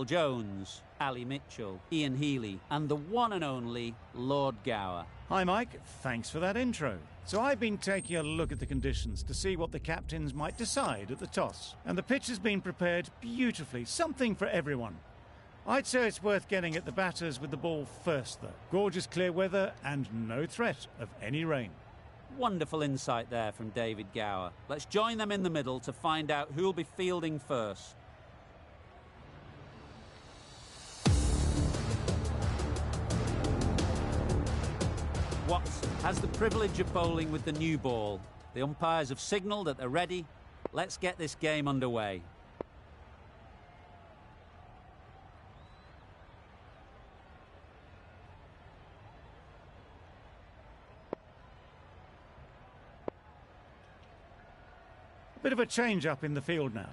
Jones, Ali Mitchell, Ian Healy, and the one and only Lord Gower. Hi Mike, thanks for that intro. So I've been taking a look at the conditions to see what the captains might decide at the toss. And the pitch has been prepared beautifully, something for everyone. I'd say it's worth getting at the batters with the ball first though. Gorgeous clear weather and no threat of any rain. Wonderful insight there from David Gower. Let's join them in the middle to find out who'll be fielding first. Watts has the privilege of bowling with the new ball. The umpires have signalled that they're ready. Let's get this game underway. A bit of a change-up in the field now.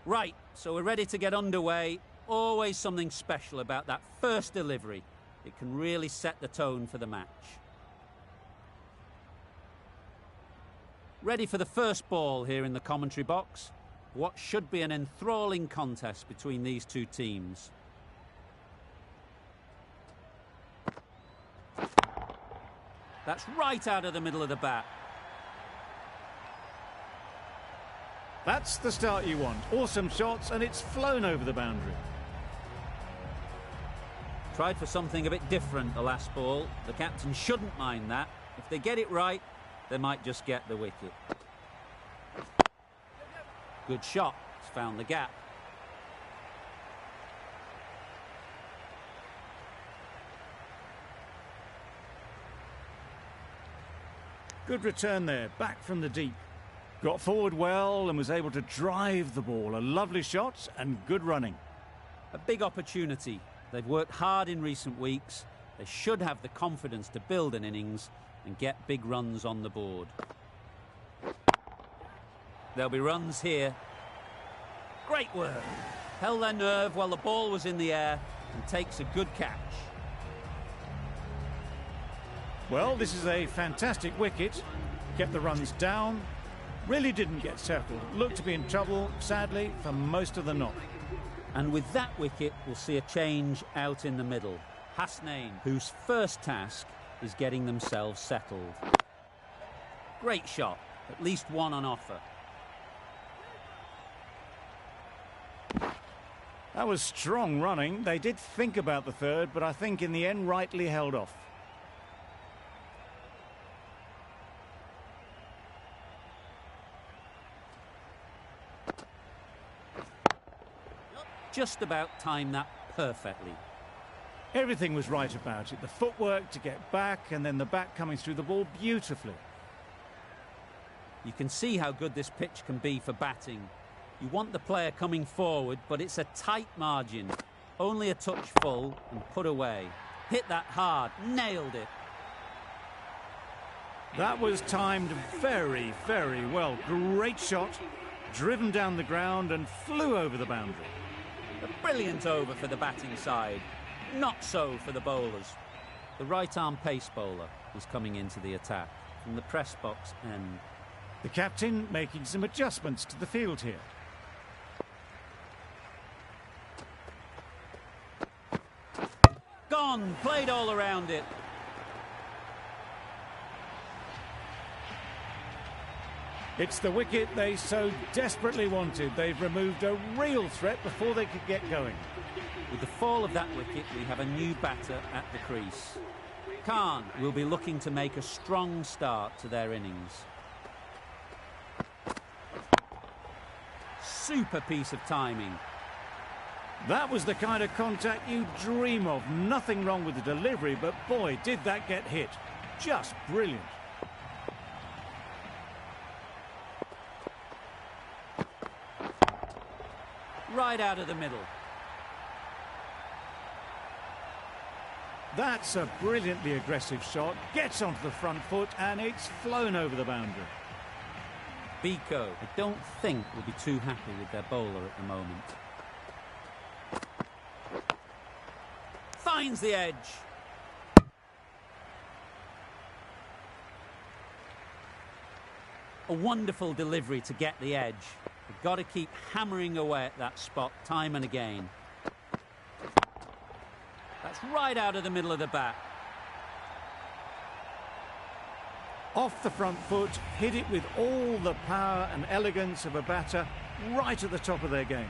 Right, so we're ready to get underway. Always something special about that first delivery. It can really set the tone for the match. Ready for the first ball here in the commentary box. What should be an enthralling contest between these two teams. That's right out of the middle of the bat. That's the start you want. Awesome shots, and it's flown over the boundary. Tried for something a bit different the last ball. The captain shouldn't mind that. If they get it right, they might just get the wicket. Good shot. It's found the gap. Good return there, back from the deep. Got forward well and was able to drive the ball. A lovely shot and good running. A big opportunity. They've worked hard in recent weeks. They should have the confidence to build an innings and get big runs on the board. There'll be runs here. Great work. Held their nerve while the ball was in the air and takes a good catch. Well, this is a fantastic wicket. Kept the runs down. Really didn't get settled. Looked to be in trouble, sadly, for most of the knock. And with that wicket, we'll see a change out in the middle. Hasnain, whose first task is getting themselves settled. Great shot, at least one on offer. That was strong running. They did think about the third, but I think in the end rightly held off. Just about timed that perfectly. Everything was right about it. The footwork to get back and then the bat coming through the ball beautifully. You can see how good this pitch can be for batting. You want the player coming forward, but it's a tight margin. Only a touch full and put away. Hit that hard, nailed it. That was timed very, very well. Great shot, driven down the ground and flew over the boundary. A brilliant over for the batting side. Not so for the bowlers. The right-arm pace bowler is coming into the attack from the press box end. The captain making some adjustments to the field here. Gone, played all around it. It's the wicket they so desperately wanted. They've removed a real threat before they could get going. With the fall of that wicket, we have a new batter at the crease. Khan will be looking to make a strong start to their innings. Super piece of timing. That was the kind of contact you dream of. Nothing wrong with the delivery, but boy, did that get hit. Just brilliant. Right out of the middle. That's a brilliantly aggressive shot. Gets onto the front foot and it's flown over the boundary. Biko, I don't think, will be too happy with their bowler at the moment. Finds the edge. A wonderful delivery to get the edge. They've got to keep hammering away at that spot time and again. That's right out of the middle of the bat. Off the front foot, hit it with all the power and elegance of a batter, right at the top of their game.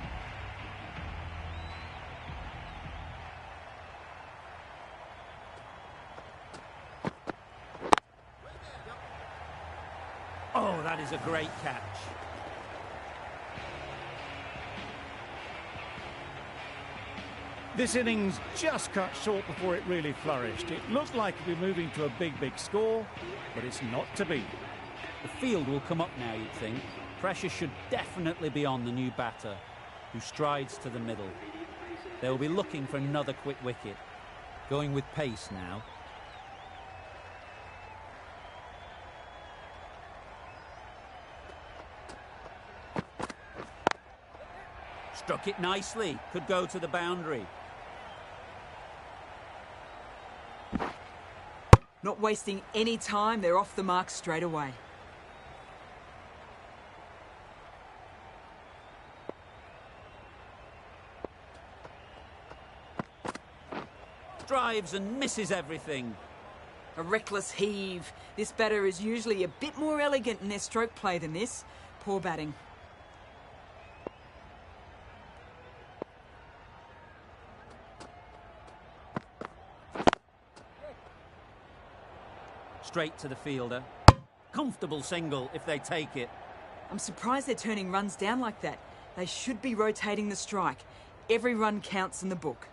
Oh, that is a great catch. This innings just cut short before it really flourished. It looked like it would be moving to a big score, but it's not to be. The field will come up now, you'd think. Pressure should definitely be on the new batter, who strides to the middle. They will be looking for another quick wicket. Going with pace now. Struck it nicely. Could go to the boundary. Not wasting any time, they're off the mark straight away. Drives and misses everything. A reckless heave. This batter is usually a bit more elegant in their stroke play than this. Poor batting. Straight to the fielder. Comfortable single if they take it. I'm surprised they're turning runs down like that. They should be rotating the strike. Every run counts in the book.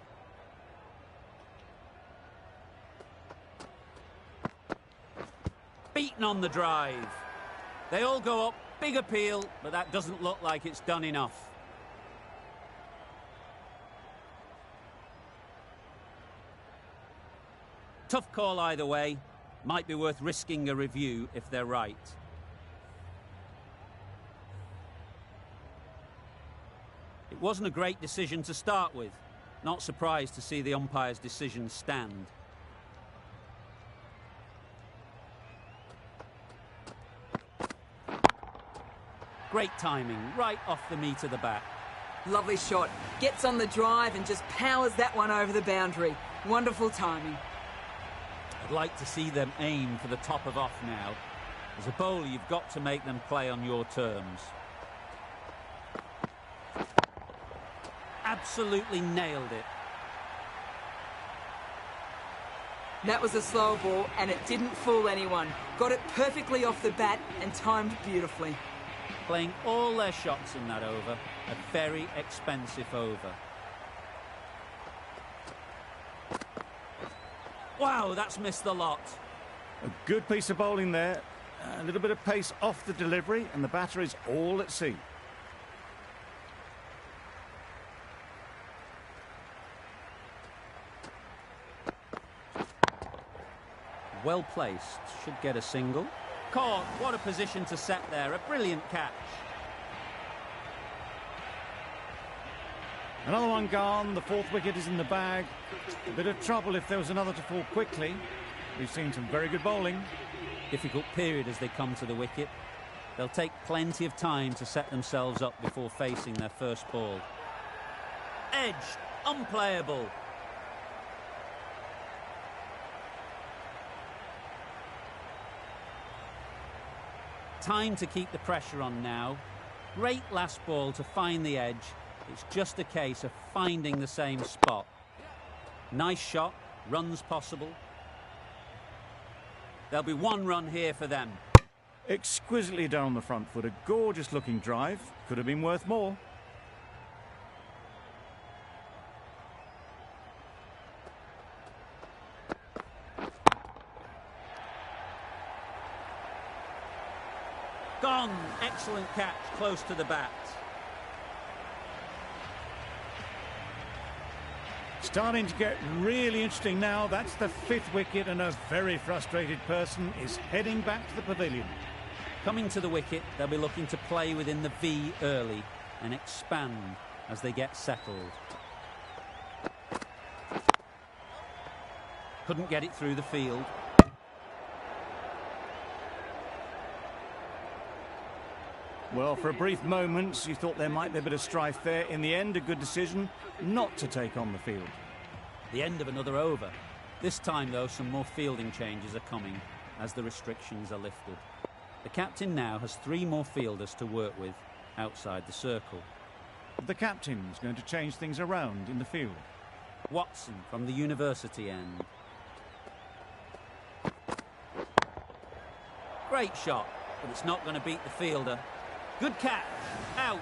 Beaten on the drive. They all go up. Big appeal, but that doesn't look like it's done enough. Tough call either way. Might be worth risking a review if they're right. It wasn't a great decision to start with. Not surprised to see the umpire's decision stand. Great timing, right off the meat of the bat. Lovely shot. Gets on the drive and just powers that one over the boundary. Wonderful timing. I'd like to see them aim for the top of off now. As a bowler, you've got to make them play on your terms. Absolutely nailed it. That was a slow ball and it didn't fool anyone. Got it perfectly off the bat and timed beautifully. Playing all their shots in that over. A very expensive over. Wow, that's missed the lot. A good piece of bowling there. A little bit of pace off the delivery, and the batter is all at sea. Well placed. Should get a single. Caught. What a position to set there. A brilliant catch. Another one gone. The fourth wicket is in the bag. A bit of trouble if there was another to fall quickly. We've seen some very good bowling. Difficult period as they come to the wicket. They'll take plenty of time to set themselves up before facing their first ball. Edged. Unplayable. Time to keep the pressure on now. Great last ball to find the edge. It's just a case of finding the same spot. Nice shot, runs possible. There'll be one run here for them. Exquisitely down the front foot, a gorgeous looking drive. Could have been worth more. Gone. Excellent catch, close to the bat. Starting to get really interesting now. That's the fifth wicket and a very frustrated person is heading back to the pavilion. Coming to the wicket, they'll be looking to play within the V early and expand as they get settled. Couldn't get it through the field. Well, for a brief moment, you thought there might be a bit of strife there. In the end, a good decision not to take on the field. The end of another over. This time, though, some more fielding changes are coming as the restrictions are lifted. The captain now has 3 more fielders to work with outside the circle. The captain's going to change things around in the field. Watson from the university end. Great shot, but it's not going to beat the fielder. Good catch. Out.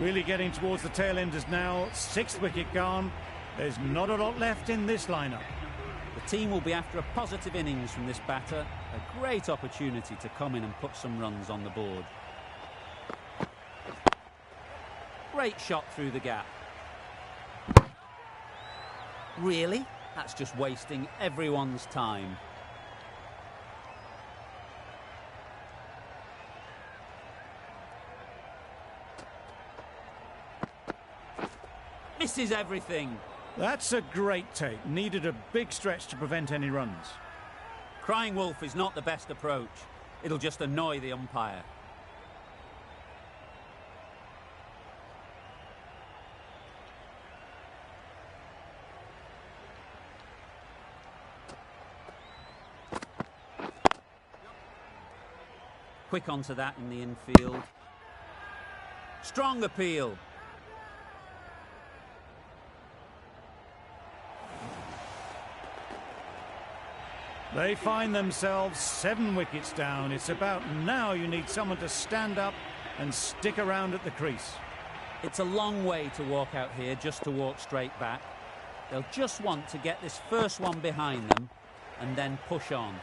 Really getting towards the tail enders now. 6th wicket gone. There's not a lot left in this lineup. The team will be after a positive innings from this batter. A great opportunity to come in and put some runs on the board. Great shot through the gap. Really? That's just wasting everyone's time. Misses everything. That's a great take. Needed a big stretch to prevent any runs. Crying wolf is not the best approach. It'll just annoy the umpire. Quick onto that in the infield. Strong appeal. They find themselves 7 wickets down. It's about now you need someone to stand up and stick around at the crease. It's a long way to walk out here just to walk straight back. They'll just want to get this first one behind them and then push on.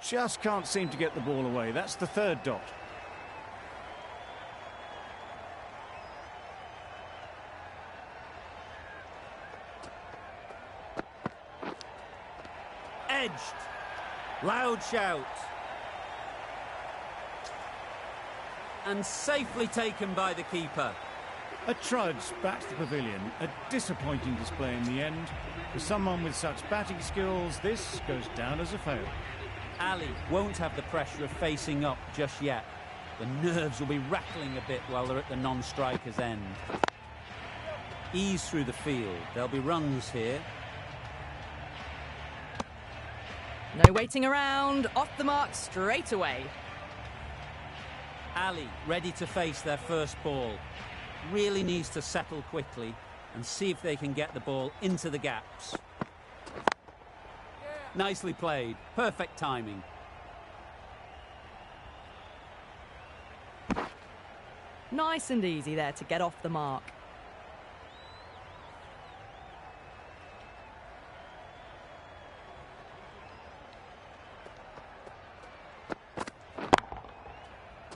Just can't seem to get the ball away. That's the 3rd dot. Edged. Loud shout. And safely taken by the keeper. A trudge back to the pavilion. A disappointing display in the end. For someone with such batting skills, this goes down as a fail. Ali won't have the pressure of facing up just yet. The nerves will be rattling a bit while they're at the non-striker's end. Ease through the field. There'll be runs here. No waiting around. Off the mark straight away. Ali ready to face their first ball. Really needs to settle quickly and see if they can get the ball into the gaps. Nicely played. Perfect timing. Nice and easy there to get off the mark.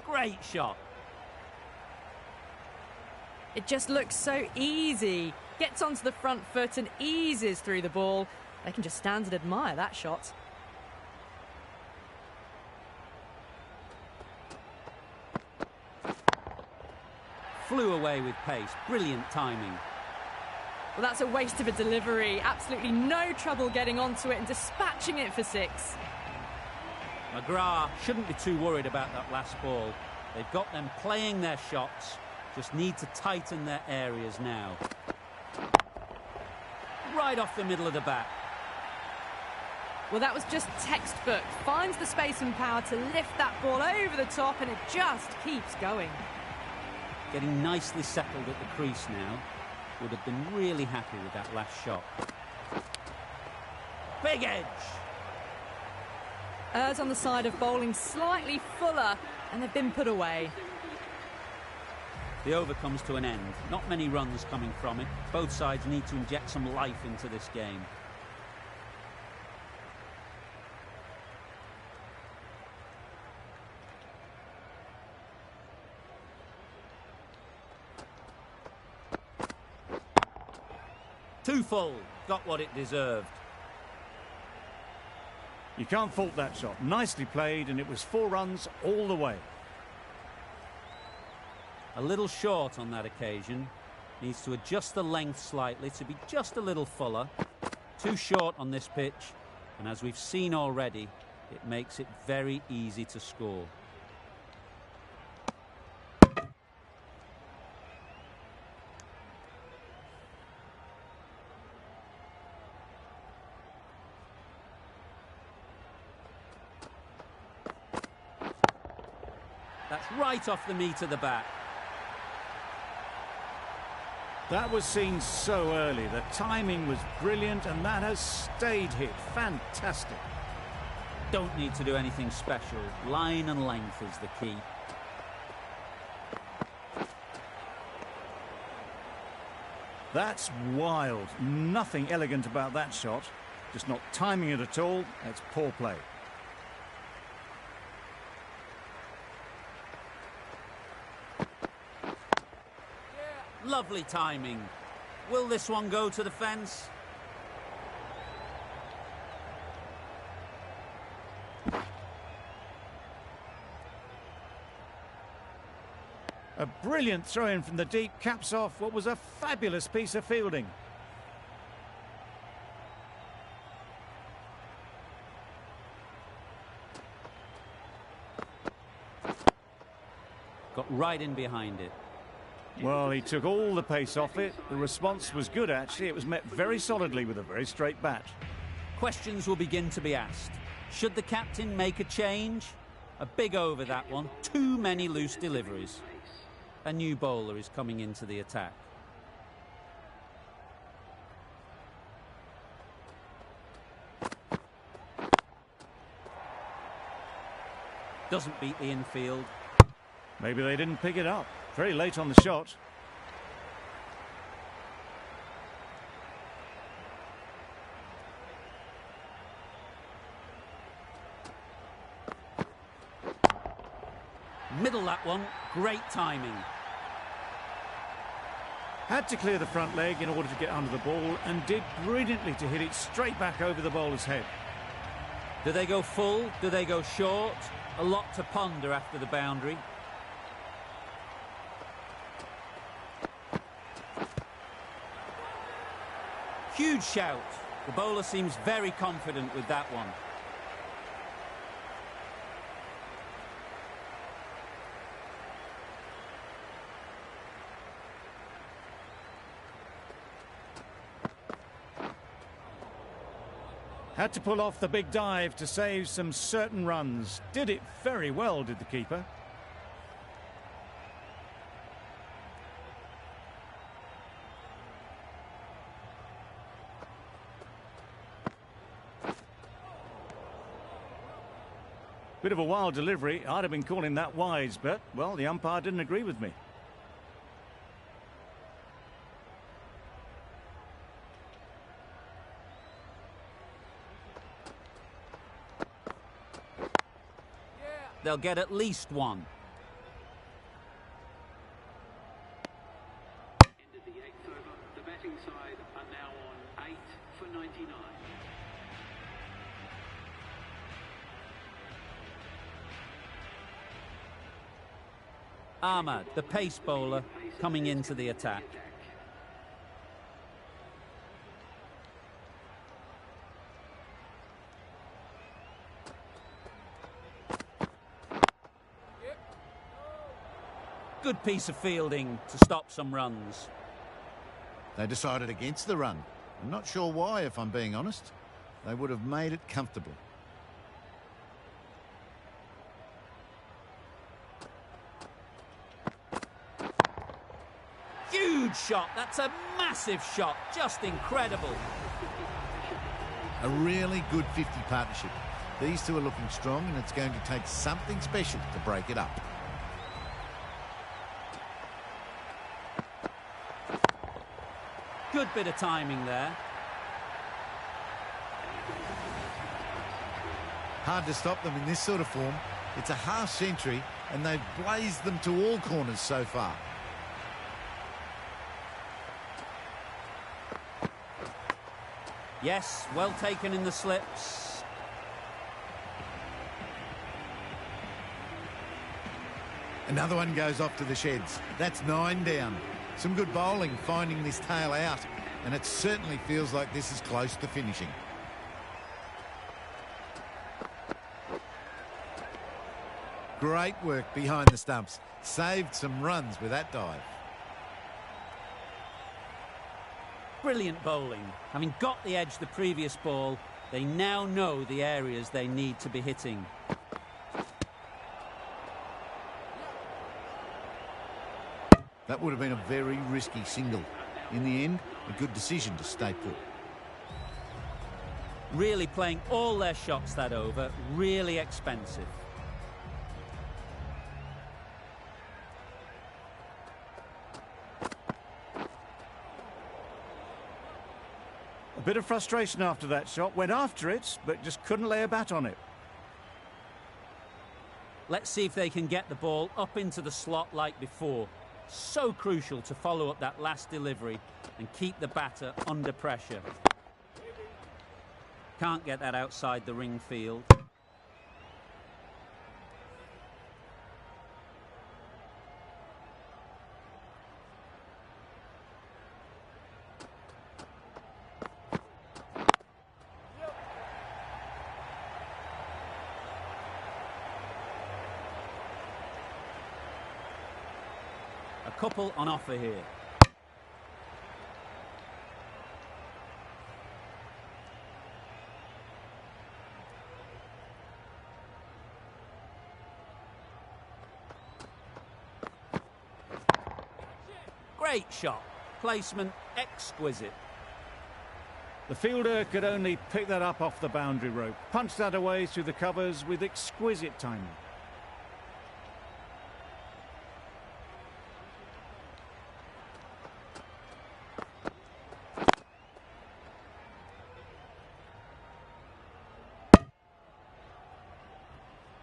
Great shot. It just looks so easy. Gets onto the front foot and eases through the ball. They can just stand and admire that shot. Flew away with pace. Brilliant timing. Well, that's a waste of a delivery. Absolutely no trouble getting onto it and dispatching it for 6. McGrath shouldn't be too worried about that last ball. They've got them playing their shots. Just need to tighten their areas now. Right off the middle of the bat. Well, that was just textbook. Finds the space and power to lift that ball over the top, and it just keeps going. Getting nicely settled at the crease now. Would have been really happy with that last shot. Big edge. Errs on the side of bowling slightly fuller, and they've been put away. The over comes to an end. Not many runs coming from it. Both sides need to inject some life into this game. Too full. Got what it deserved. You can't fault that shot. Nicely played, and it was 4 runs all the way. A little short on that occasion. Needs to adjust the length slightly to be just a little fuller. Too short on this pitch, and as we've seen already, it makes it very easy to score. That's right off the meat of the bat. That was seen so early. The timing was brilliant, and that has stayed hit. Fantastic. Don't need to do anything special. Line and length is the key. That's wild. Nothing elegant about that shot. Just not timing it at all. That's poor play. Lovely timing. Will this one go to the fence? A brilliant throw-in from the deep caps off what was a fabulous piece of fielding. Got right in behind it. Well, he took all the pace off it. The response was good, actually. It was met very solidly with a very straight bat. Questions will begin to be asked. Should the captain make a change? A big over, that one. Too many loose deliveries. A new bowler is coming into the attack. Doesn't beat the infield. Maybe they didn't pick it up. Very late on the shot. Middle that one. Great timing. Had to clear the front leg in order to get under the ball, and did brilliantly to hit it straight back over the bowler's head. Do they go full? Do they go short? A lot to ponder after the boundary. Huge shout. The bowler seems very confident with that one. Had to pull off the big dive to save some certain runs. Did it very well, did the keeper. Bit of a wild delivery. I'd have been calling that wise, but, well, the umpire didn't agree with me. They'll get at least one. Ended the 8th over. The batting side are now on 8 for 99. Ahmad, the pace bowler, coming into the attack. Good piece of fielding to stop some runs. They decided against the run. I'm not sure why, if I'm being honest. They would have made it comfortable. Huge shot. That's a massive shot. Just incredible. A really good 50 partnership. These two are looking strong, and it's going to take something special to break it up. Good bit of timing there. Hard to stop them in this sort of form. It's a half century, and they've blazed them to all corners so far. Yes, well taken in the slips. Another one goes off to the sheds. That's 9 down. Some good bowling finding this tail out, and it certainly feels like this is close to finishing. Great work behind the stumps. Saved some runs with that dive. Brilliant bowling. Having got the edge the previous ball, they now know the areas they need to be hitting. That would have been a very risky single. In the end, a good decision to stay put. Really playing all their shots that over, really expensive. A bit of frustration after that shot. Went after it, but just couldn't lay a bat on it. Let's see if they can get the ball up into the slot like before. So crucial to follow up that last delivery and keep the batter under pressure. Can't get that outside the ring field. A couple on offer here. Great shot. Placement exquisite. The fielder could only pick that up off the boundary rope. Punched that away through the covers with exquisite timing.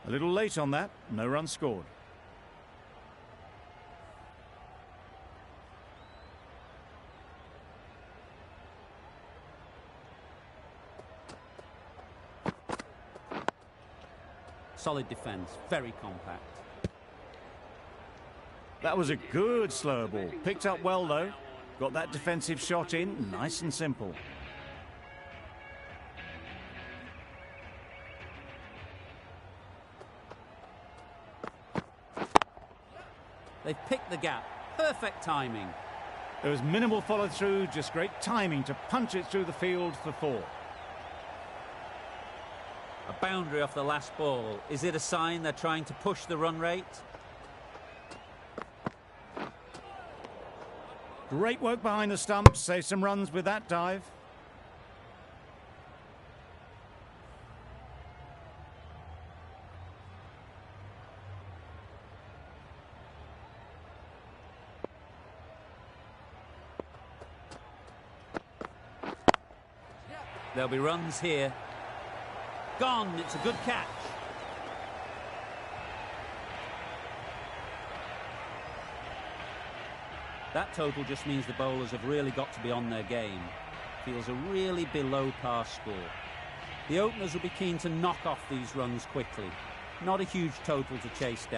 A little late on that, no run scored. Solid defence, very compact. That was a good slow ball. Picked up well though. Got that defensive shot in, nice and simple. They've picked the gap. Perfect timing. There was minimal follow through, just great timing to punch it through the field for 4. A boundary off the last ball. Is it a sign they're trying to push the run rate? Great work behind the stumps, save some runs with that dive. There'll be runs here. Gone, it's a good catch. That total just means the bowlers have really got to be on their game. Feels a really below par score. The openers will be keen to knock off these runs quickly. Not a huge total to chase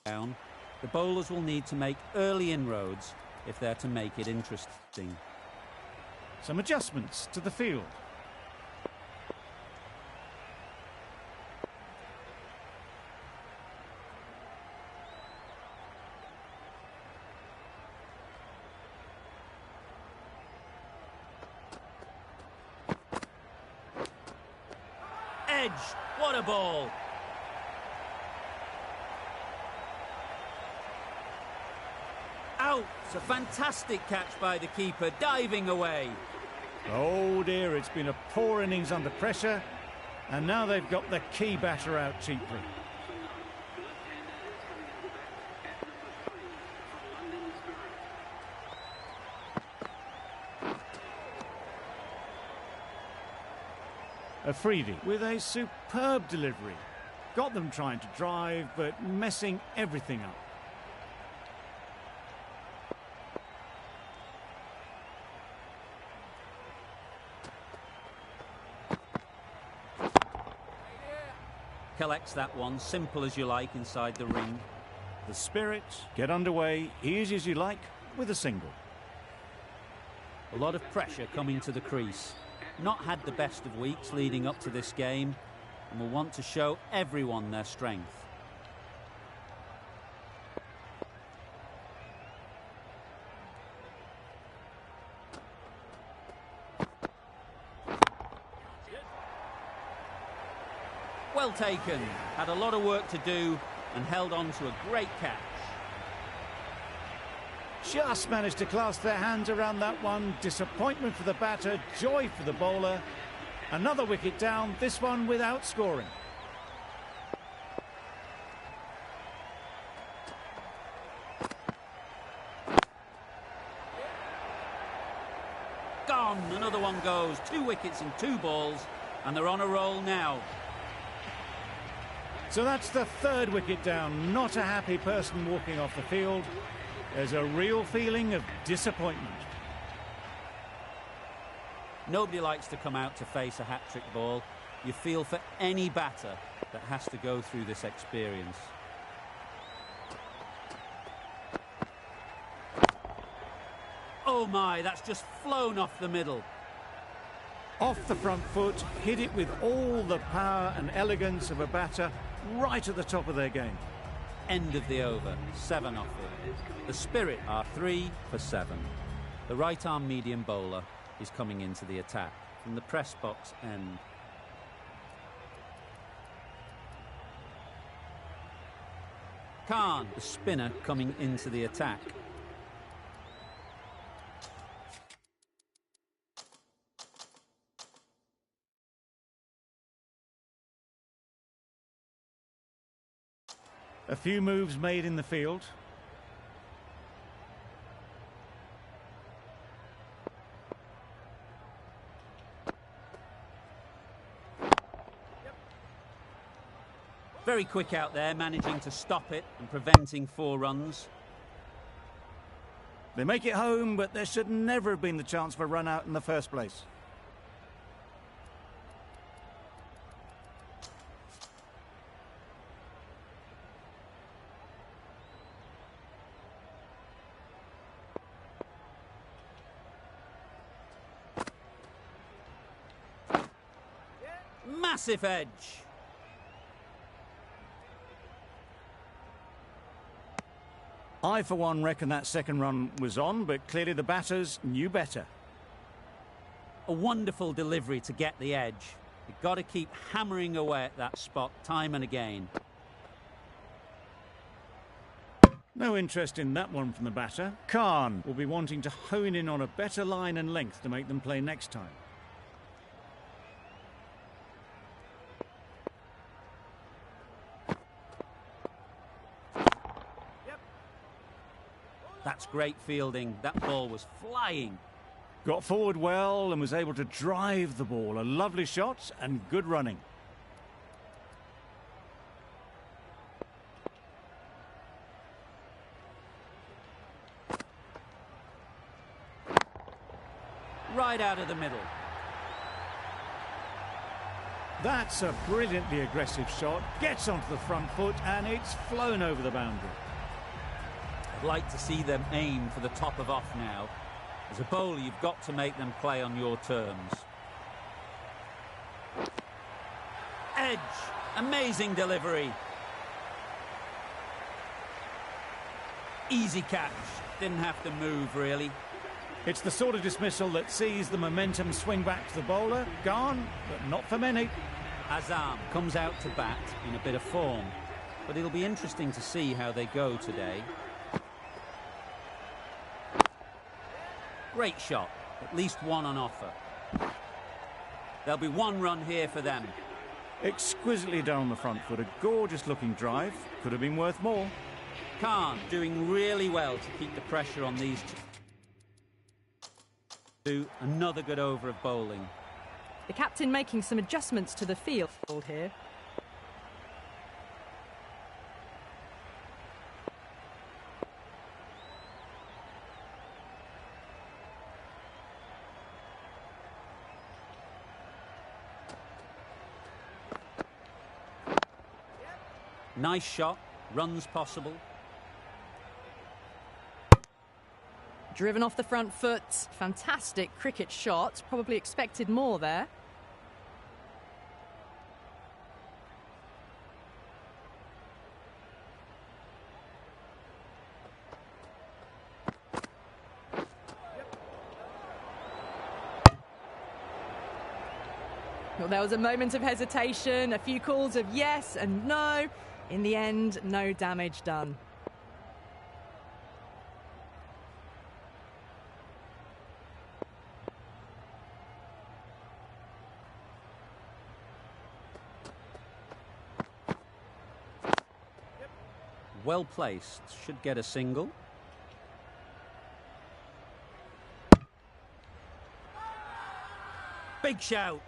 down. The bowlers will need to make early inroads if they're to make it interesting. Some adjustments to the field. Edge, what a ball! Out! It's a fantastic catch by the keeper, diving away. Oh dear, it's been a poor innings under pressure, and now they've got the key batter out cheaply. Afridi with a superb delivery. Got them trying to drive, but messing everything up. Collects that one, simple as you like, inside the ring. The spirit, get underway, easy as you like, with a single. A lot of pressure coming to the crease. Not had the best of weeks leading up to this game, and will want to show everyone their strength. Well taken. Had a lot of work to do and held on to a great catch. Just managed to clasp their hands around that one. Disappointment for the batter, joy for the bowler. Another wicket down, this one without scoring. Gone. Another one goes. 2 wickets in 2 balls, and they're on a roll now. So that's the 3rd wicket down. Not a happy person walking off the field. There's a real feeling of disappointment. Nobody likes to come out to face a hat-trick ball. You feel for any batter that has to go through this experience. Oh my, that's just flown off the middle. Off the front foot, hit it with all the power and elegance of a batter right at the top of their game. End of the over, 7 off them. The Spirit are 3 for 7. The right-arm medium bowler is coming into the attack from the press box end. Khan, the spinner, coming into the attack. A few moves made in the field. Very quick out there, managing to stop it and preventing 4 runs. They make it home, but there should never have been the chance for a run out in the first place. Massive edge. I, for one, reckon that second run was on, but clearly the batters knew better. A wonderful delivery to get the edge. You've got to keep hammering away at that spot time and again. No interest in that one from the batter. Khan will be wanting to hone in on a better line and length to make them play next time. That's great fielding. That ball was flying. Got forward well and was able to drive the ball. A lovely shot and good running. Right out of the middle. That's a brilliantly aggressive shot. Gets onto the front foot and it's flown over the boundary. I'd like to see them aim for the top of off now. As a bowler, you've got to make them play on your terms. Edge. Amazing delivery. Easy catch. Didn't have to move, really. It's the sort of dismissal that sees the momentum swing back to the bowler. Gone, but not for many. Azam comes out to bat in a bit of form, but it'll be interesting to see how they go today. Great shot, at least one on offer. There'll be 1 run here for them. Exquisitely done on the front foot, a gorgeous looking drive. Could have been worth more. Khan doing really well to keep the pressure on these two. Another good over of bowling. The captain making some adjustments to the field here. Nice shot, runs possible. Driven off the front foot. Fantastic cricket shot. Probably expected more there. Well, there was a moment of hesitation, a few calls of yes and no. In the end, no damage done. Well placed, should get a single. Big shout.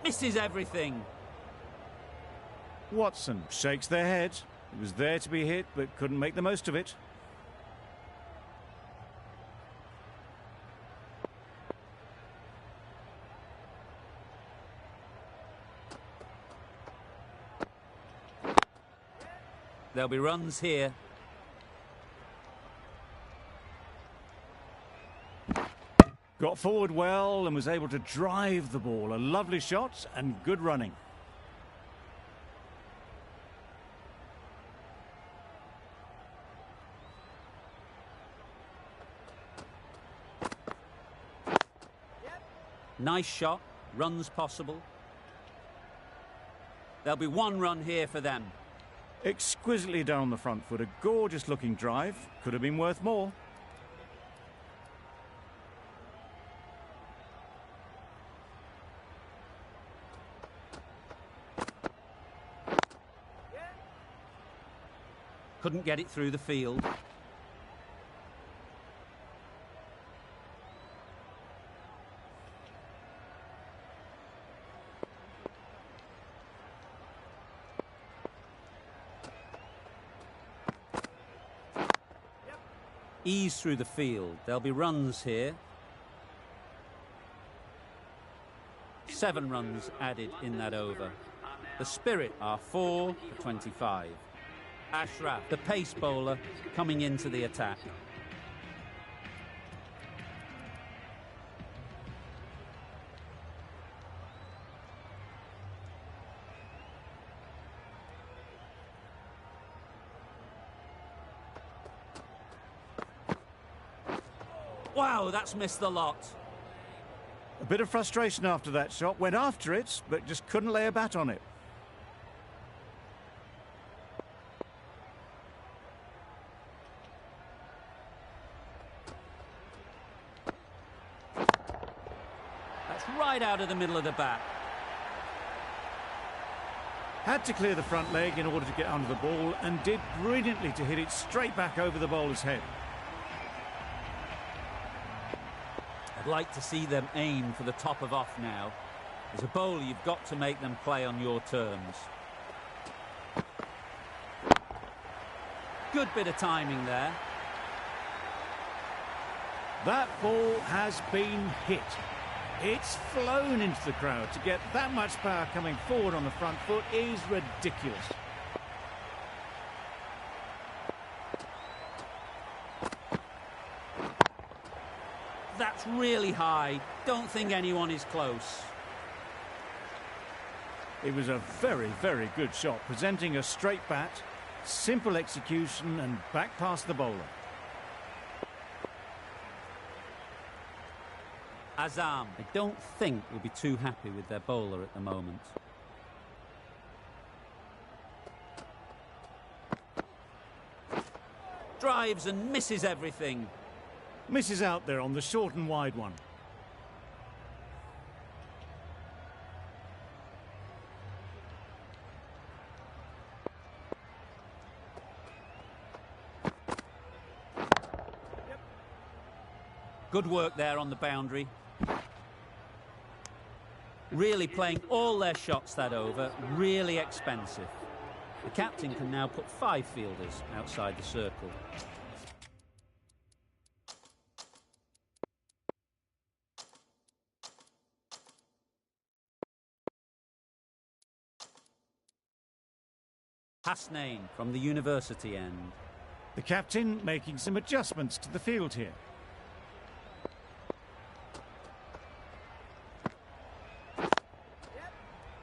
Misses everything. Watson shakes their head. It was there to be hit, but couldn't make the most of it. There'll be runs here. Got forward well and was able to drive the ball. A lovely shot and good running. Nice shot, runs possible. There'll be one run here for them. Exquisitely done on the front foot. A gorgeous looking drive. Could have been worth more. Couldn't get it through the field. Ease through the field. There'll be runs here. 7 runs added in that over. Are now The Spirit are 4 for 25. Ashraf, the pace bowler, coming into the attack. Wow, that's missed the lot. A bit of frustration after that shot. Went after it, but just couldn't lay a bat on it. That's right out of the middle of the bat. Had to clear the front leg in order to get under the ball and did brilliantly to hit it straight back over the bowler's head. I'd like to see them aim for the top of off now. As a bowler, you've got to make them play on your terms. Good bit of timing there. That ball has been hit. It's flown into the crowd. To get that much power coming forward on the front foot is ridiculous. That's really high. Don't think anyone is close. It was a very, very good shot, presenting a straight bat, simple execution and back past the bowler. Azam, I don't think will be too happy with their bowler at the moment. Drives and misses everything. Misses out there on the short and wide one. Good work there on the boundary. Really playing all their shots that over, really expensive. The captain can now put 5 fielders outside the circle. Hasnain from the university end. The captain making some adjustments to the field here.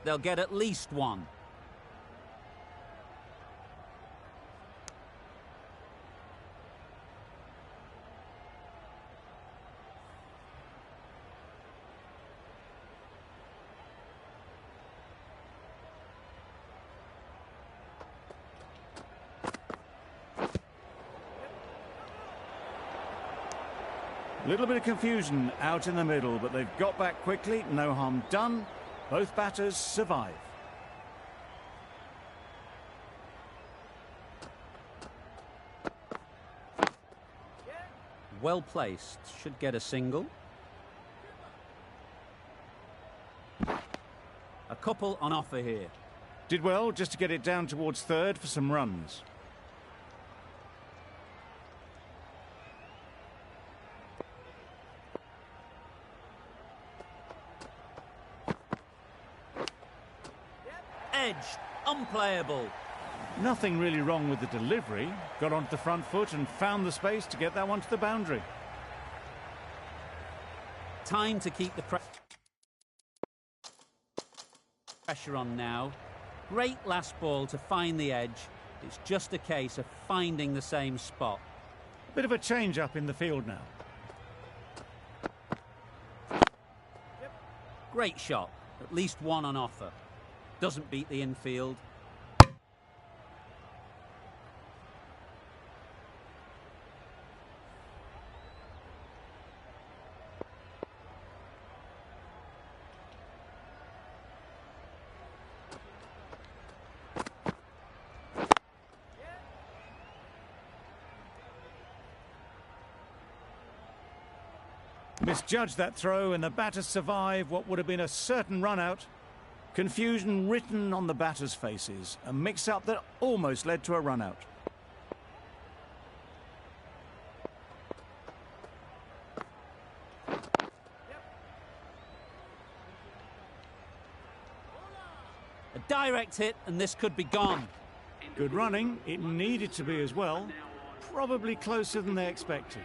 They'll get at least 1. A little bit of confusion out in the middle, but they've got back quickly. No harm done. Both batters survive. Well placed. Should get a single. A couple on offer here. Did well just to get it down towards third for some runs. Edged, unplayable. Nothing really wrong with the delivery. Got onto the front foot and found the space to get that one to the boundary. Time to keep the pressure on now. Great last ball to find the edge. It's just a case of finding the same spot. Bit of a change up in the field now. Great shot. At least 1 on offer. Doesn't beat the infield. Misjudged that throw and the batters survive what would have been a certain run out. Confusion written on the batters' faces. A mix-up that almost led to a run-out. A direct hit and this could be gone. Good running. It needed to be as well. Probably closer than they expected.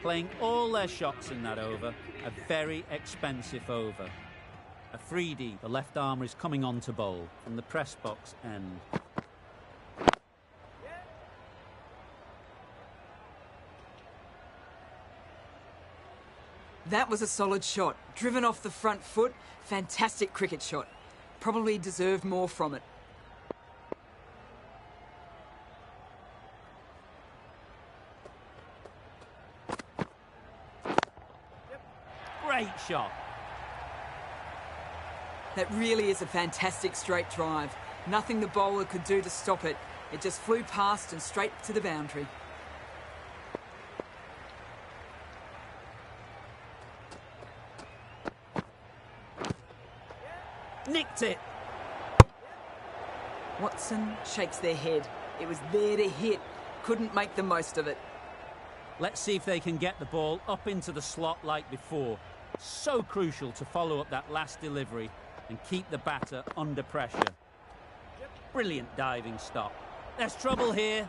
Playing all their shots in that over. A very expensive over. A freedie. The left armour is coming on to bowl from the press box end. That was a solid shot. Driven off the front foot. Fantastic cricket shot. Probably deserved more from it. Great shot. That really is a fantastic straight drive. Nothing the bowler could do to stop it. It just flew past and straight to the boundary. Nicked it. Watson shakes their head. It was there to hit. Couldn't make the most of it. Let's see if they can get the ball up into the slot like before. So crucial to follow up that last delivery and keep the batter under pressure. Brilliant diving stop. There's trouble here.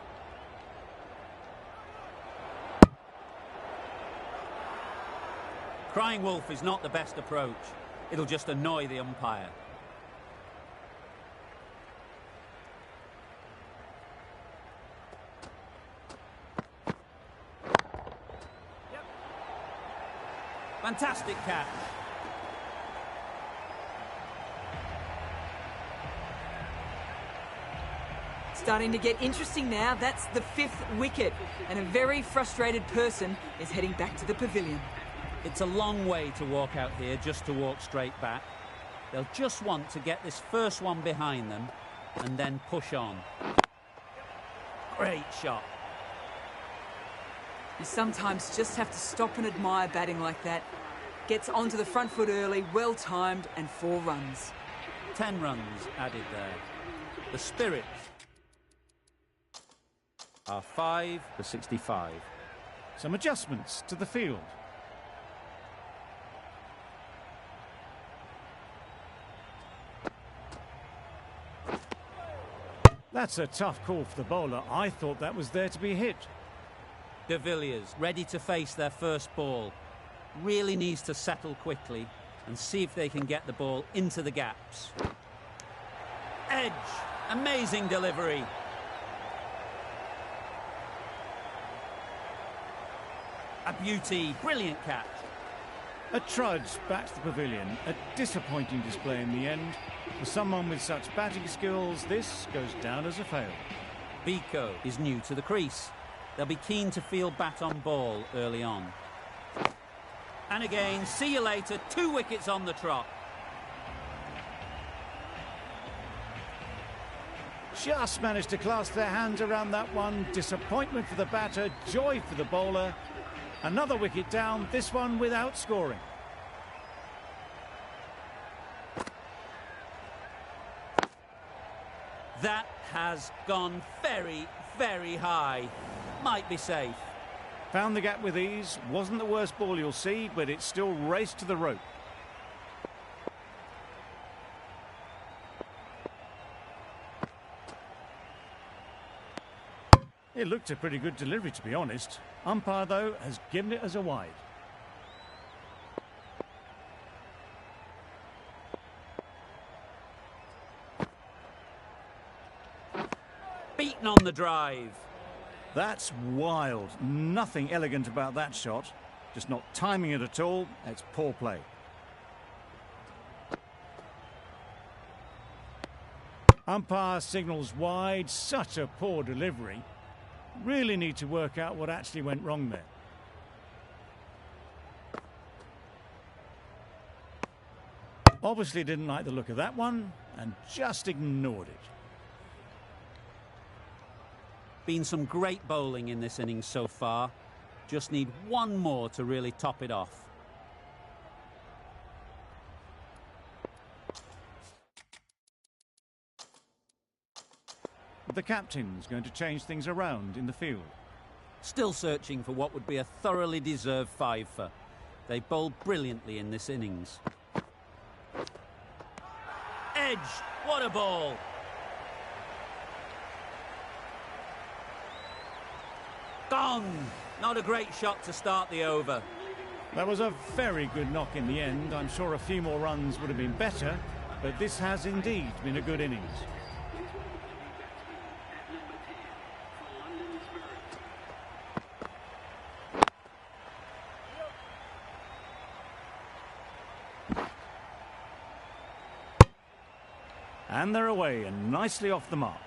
Crying wolf is not the best approach. It'll just annoy the umpire. Fantastic catch. Starting to get interesting now. That's the 5th wicket. And a very frustrated person is heading back to the pavilion. It's a long way to walk out here just to walk straight back. They'll just want to get this first one behind them and then push on. Great shot. You sometimes just have to stop and admire batting like that. Gets onto the front foot early, well timed, and 4 runs. 10 runs added there. The Spirits are 5 for 65. Some adjustments to the field. That's a tough call for the bowler. I thought that was there to be hit. De Villiers ready to face their first ball. Really needs to settle quickly and see if they can get the ball into the gaps. Edge. Amazing delivery. A beauty. Brilliant catch. A trudge back to the pavilion. A disappointing display in the end. For someone with such batting skills, this goes down as a fail. Biko is new to the crease. They'll be keen to field bat on ball early on. And again, see you later, 2 wickets on the trot. Just managed to clasp their hands around that one. Disappointment for the batter, joy for the bowler. Another wicket down, this one without scoring. That has gone very, very high. Might be safe. Found the gap with ease. Wasn't the worst ball you'll see, but it still raced to the rope. It looked a pretty good delivery, to be honest. Umpire, though, has given it as a wide. Beaten on the drive. That's wild. Nothing elegant about that shot. Just not timing it at all. It's poor play. Umpire signals wide. Such a poor delivery. Really need to work out what actually went wrong there. Obviously didn't like the look of that one and just ignored it. Been some great bowling in this innings so far. Just need one more to really top it off. The captain's going to change things around in the field. Still searching for what would be a thoroughly deserved fiver. They bowled brilliantly in this innings. Edge, What a ball! Gone! Not a great shot to start the over. That was a very good knock in the end. I'm sure a few more runs would have been better, but this has indeed been a good innings. And they're away and nicely off the mark.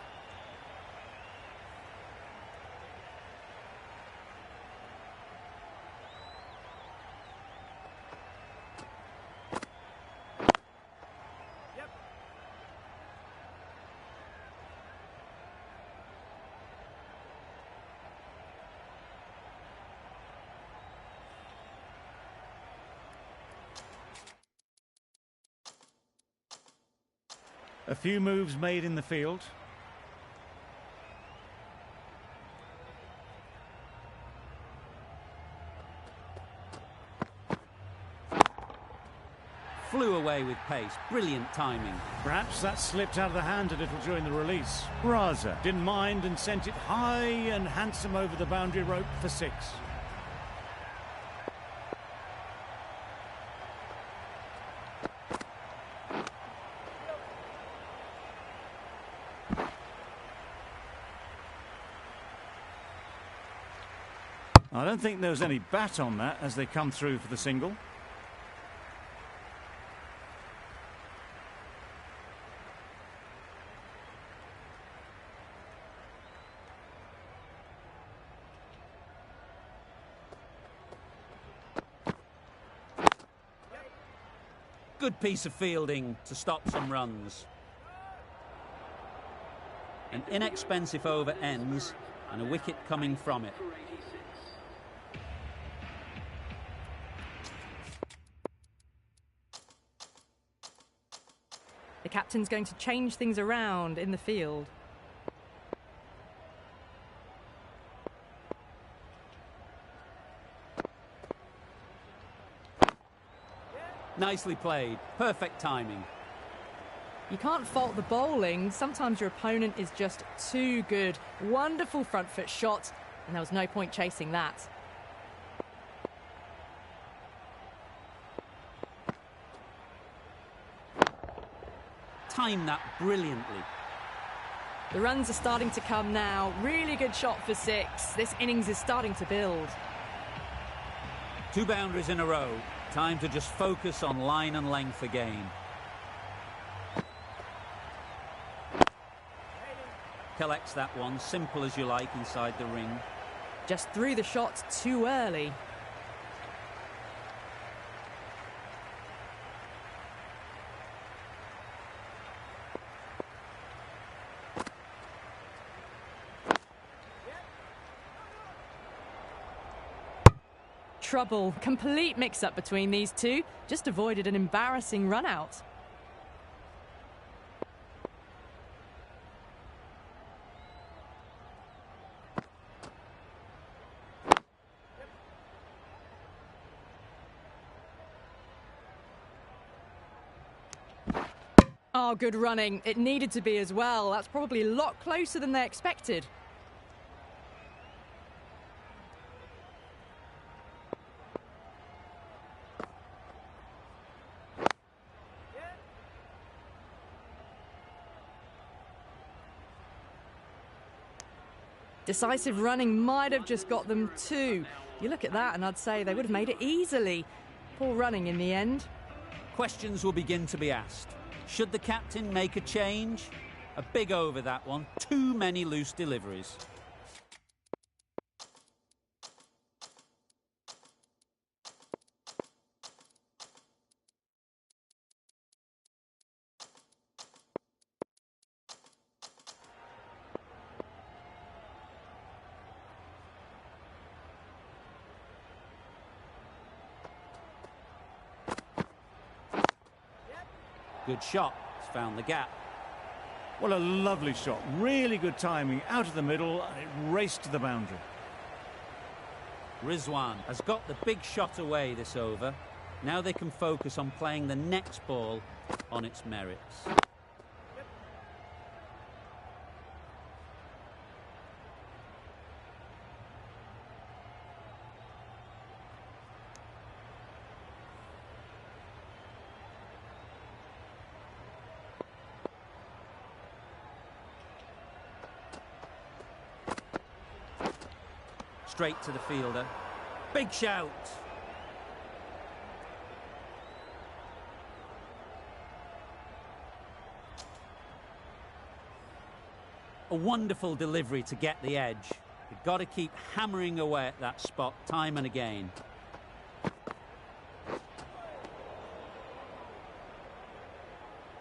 A few moves made in the field. Flew away with pace. Brilliant timing. Perhaps that slipped out of the hand a little during the release. Raza didn't mind and sent it high and handsome over the boundary rope for 6. I don't think there was any bat on that as they come through for the single. Good piece of fielding to stop some runs. An inexpensive over ends and a wicket coming from it. The captain's going to change things around in the field. Nicely played. Perfect timing. You can't fault the bowling. Sometimes your opponent is just too good. Wonderful front foot shot, and there was no point chasing that. Timed that brilliantly. The runs are starting to come now. Really good shot for 6. This innings is starting to build. 2 boundaries in a row. Time to just focus on line and length again. Collects that one, simple as you like, inside the ring. Just threw the shot too early. Trouble. Complete mix-up between these two. Just avoided an embarrassing run-out. Oh, good running. It needed to be as well. That's probably a lot closer than they expected. Decisive running might have just got them 2. You look at that and I'd say they would have made it easily. Poor running in the end. Questions will begin to be asked. Should the captain make a change? A big over that one. Too many loose deliveries. Good shot. It's found the gap. Well, a lovely shot. Really good timing. Out of the middle, and it raced to the boundary. Rizwan has got the big shot away this over. Now they can focus on playing the next ball on its merits. straight to the fielder. Big shout. A wonderful delivery to get the edge. You've got to keep hammering away at that spot time and again.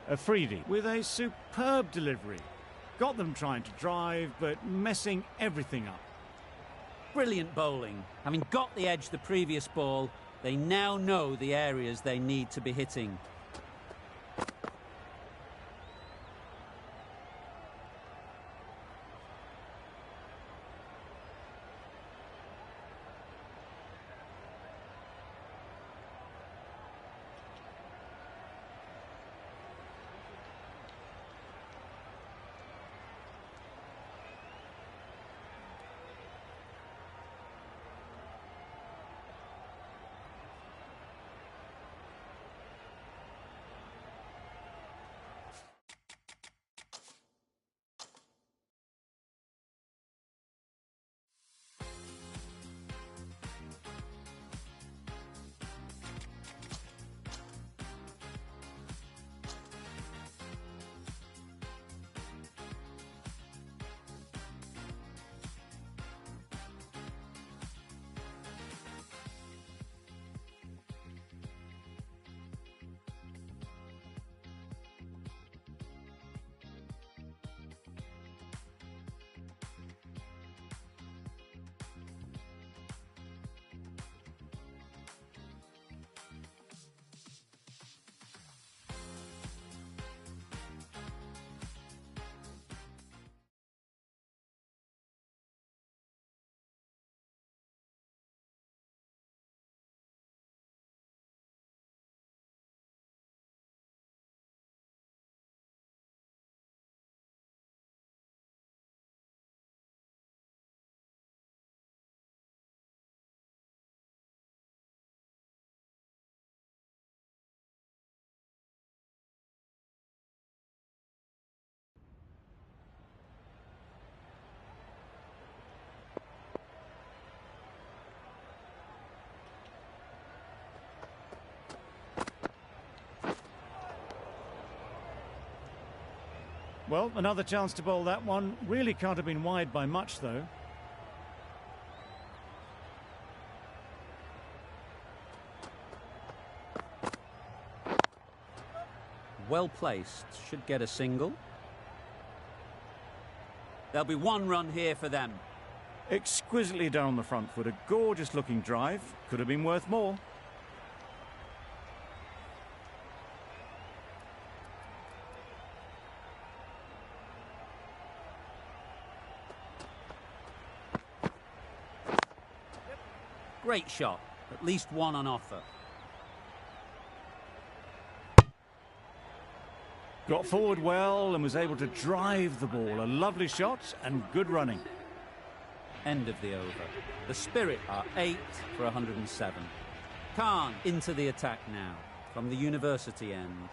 Afridi with a superb delivery. Got them trying to drive, but messing everything up. Brilliant bowling. Having got the edge the previous ball, they now know the areas they need to be hitting. Well, another chance to bowl that one. Really can't have been wide by much, though. Well placed. Should get a single. There'll be one run here for them. Exquisitely down the front foot. A gorgeous-looking drive. Could have been worth more. Great shot. At least one on offer. Got forward well and was able to drive the ball. A lovely shot and good running. End of the over. The Spirit are 8 for 107. Khan into the attack now from the university end.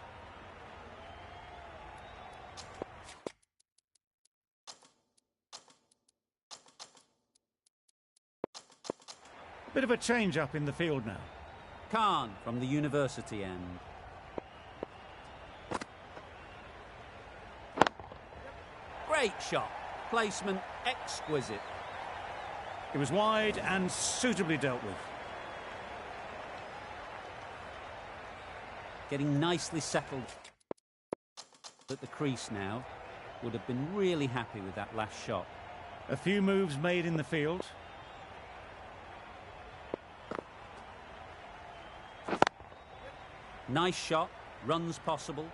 Bit of a change-up in the field now. Khan from the university end. Great shot. Placement exquisite. It was wide and suitably dealt with. Getting nicely settled at the crease now. Would have been really happy with that last shot. A few moves made in the field. Nice shot. Runs possible.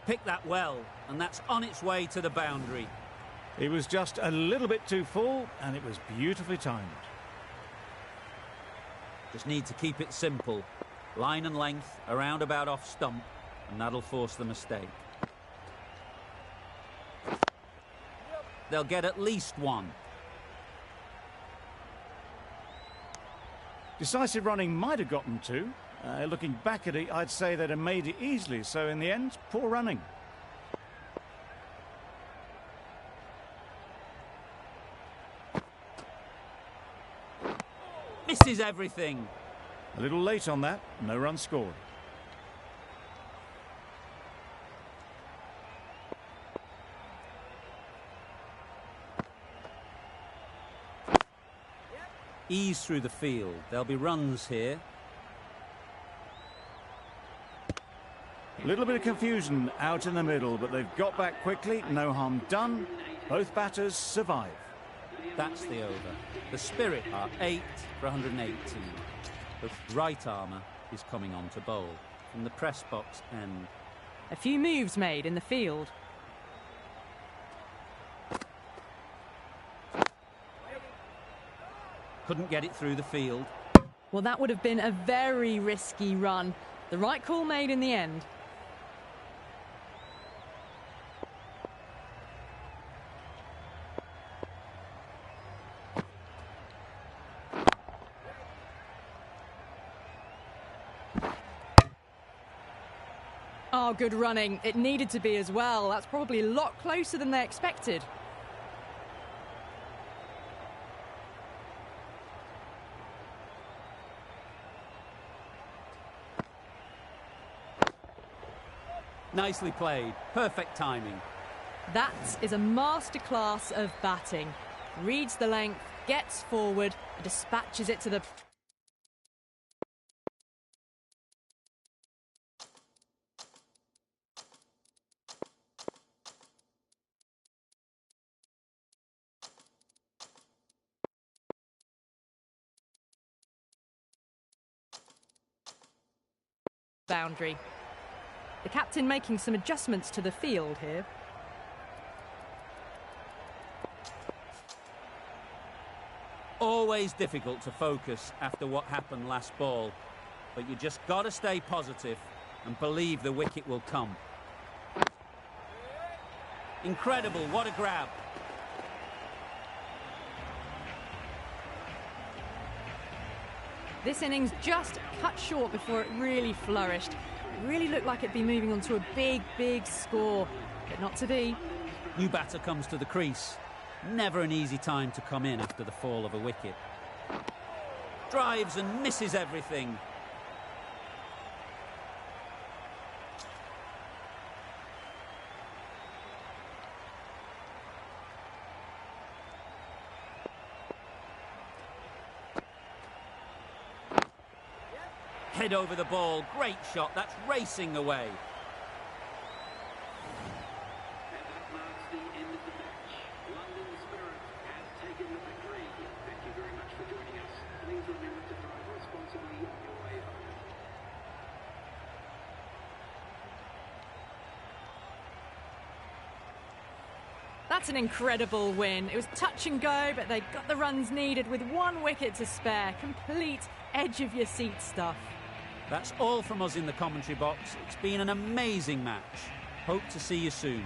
Picked that well, and that's on its way to the boundary. He was just a little bit too full, and it was beautifully timed. Just need to keep it simple. Line and length, around about off stump, and that'll force the mistake. they'll get at least one. Decisive running might have gotten two. Looking back at it, I'd say they'd have made it easily. So in the end, poor running. Misses everything. A little late on that. No run scored. Ease through the field. There'll be runs here. A little bit of confusion out in the middle, but they've got back quickly. No harm done. Both batters survive. That's the over. The Spirit are 8 for 118. The right armour is coming on to bowl from the press box end. A few moves made in the field. Couldn't get it through the field. Well, that would have been a very risky run. The right call made in the end. Oh, good running. It needed to be as well. That's probably a lot closer than they expected. Nicely played. Perfect timing. That is a masterclass of batting. Reads the length, gets forward, and dispatches it to the... boundary. The captain making some adjustments to the field here. Always difficult to focus after what happened last ball, but you just got to stay positive and believe the wicket will come. Incredible, what a grab. This innings just cut short before it really flourished. It really looked like it'd be moving on to a big, big score, but not to be. New batter comes to the crease. Never an easy time to come in after the fall of a wicket. Drives and misses everything. Head over the ball, great shot, that's racing away. And that marks the end of the match. London Spirit has taken the victory. Thank you very much for joining us. Please remember to drive responsibly on your way home. That's an incredible win. It was touch and go, but they got the runs needed with one wicket to spare. Complete edge-of-your-seat stuff. That's all from us in the commentary box. It's been an amazing match. Hope to see you soon.